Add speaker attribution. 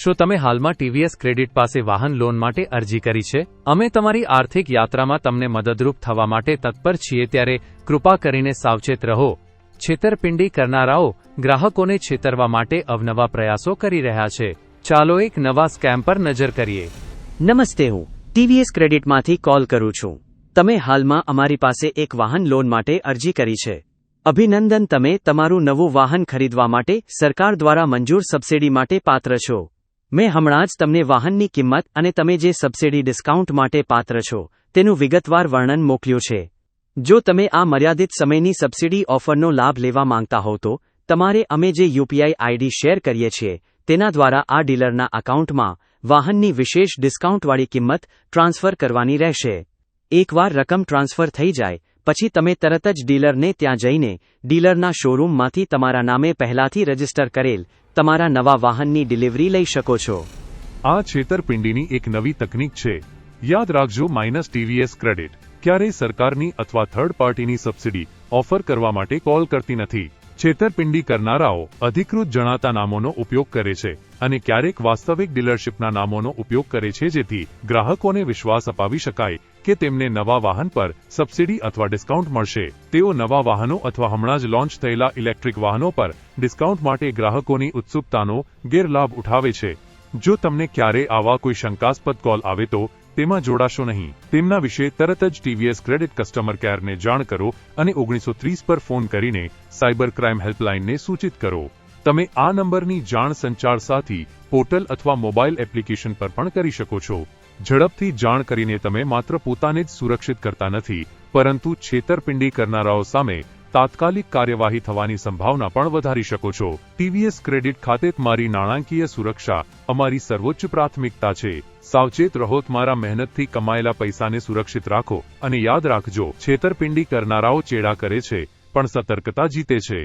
Speaker 1: શું તમે હાલમાં ટીવીએસ ક્રેડિટ પાસે વાહન લોન માટે અરજી કરી છે? અમે તમારી આર્થિક યાત્રામાં તમને મદદરૂપ થવા માટે તત્પર છીએ, ત્યારે કૃપા કરીને સાવચેત રહો. છેતરપિંડી કરનારાઓ ગ્રાહકોને છેતરવા માટે અવનવા પ્રયાસો કરી રહ્યા છે. ચાલો એક નવા સ્કેમ પર નજર કરીએ.
Speaker 2: નમસ્તે, હું ટીવીએસ ક્રેડિટમાંથી કોલ કરું છું. તમે હાલમાં અમારી પાસે એક વાહન લોન માટે અરજી કરી છે. અભિનંદન, તમે તમારું નવું વાહન ખરીદવા માટે સરકાર દ્વારા મંજૂર સબસિડી માટે પાત્ર છો. મેં હમણાં જ તમને વાહનની કિંમત અને તમે જે સબસિડી ડિસ્કાઉન્ટ માટે પાત્ર છો તેનું વિગતવાર વર્ણન મોકલ્યું છે. જો તમે આ મર્યાદિત સમયની સબસિડી ઓફરનો લાભ લેવા માંગતા હો તો તમારે અમે જે યુપીઆઈ આઈડી શેર કરીએ છીએ તેના દ્વારા આ ડીલરના એકાઉન્ટમાં વાહનની વિશેષ ડિસ્કાઉન્ટવાળી કિંમત ટ્રાન્સફર કરવાની રહેશે. એકવાર રકમ ટ્રાન્સફર થઈ જાય પછી તમે તરત જ ડીલરને ત્યાં જઈને ડીલરના શોરૂમમાંથી તમારા નામે પહેલાથી રજીસ્ટર કરેલ તમારા નવા વાહનની ડિલિવરી લઈ શકો છો.
Speaker 3: આ છેતરપિંડીની એક નવી તકનીક છે. યાદ રાખજો, -TVS ક્રેડિટ ક્યારેય સરકારની અથવા થર્ડ પાર્ટીની સબસિડી ઓફર કરવા માટે કોલ કરતી નથી. છેતરપિંડી કરનારાઓ અધિકૃત જણાતા નામોનો ઉપયોગ કરે છે અને ક્યારેક વાસ્તવિક ડીલરશીપના નામોનો ઉપયોગ કરે છે, જેથી ગ્રાહકોને વિશ્વાસ અપાવી શકાય કે તેમને નવા વાહન પર સબસિડી અથવા ડિસ્કાઉન્ટ મળશે. તેઓ નવા વાહનો અથવા હમણાં જ લોન્ચ થયેલા ઇલેક્ટ્રિક વાહનો પર ડિસ્કાઉન્ટ માટે ગ્રાહકોની ઉત્સુકતાનો ગેરલાભ ઉઠાવે છે. જો તમને ક્યારે આવા કોઈ શંકાસ્પદ કોલ આવે તો તેમાં જોડાશો નહીં. તેમના વિશે તરત જ ટીવીએસ ક્રેડિટ કસ્ટમર કેરને જાણ કરો અને 1930 પર ફોન કરીને સાયબર ક્રાઇમ હેલ્પલાઇનને સૂચિત કરો. તમે આ નંબરની જાણ સંચાર સાથી પોર્ટલ અથવા મોબાઈલ એપ્લિકેશન પર પણ કરી શકો છો. ઝડપથી જાણ કરીને તમે માત્ર પોતાને જ સુરક્ષિત કરતા નથી, પરંતુ છેતરપિંડી કરનારાઓ સામે તાત્કાલિક કાર્યવાહી થવાની સંભાવના પણ વધારી શકો છો. ટીવીએસ ક્રેડિટ ખાતે તમારી નાણાકીય સુરક્ષા અમારી સર્વોચ્ચ પ્રાથમિકતા છે. સાવચેત રહો, તમારા મહેનતથી કમાયેલા પૈસાને સુરક્ષિત રાખો અને યાદ રાખજો, છેતરપિંડી કરનારાઓ ચેડા કરે છે પણ સતર્કતા જીતે છે.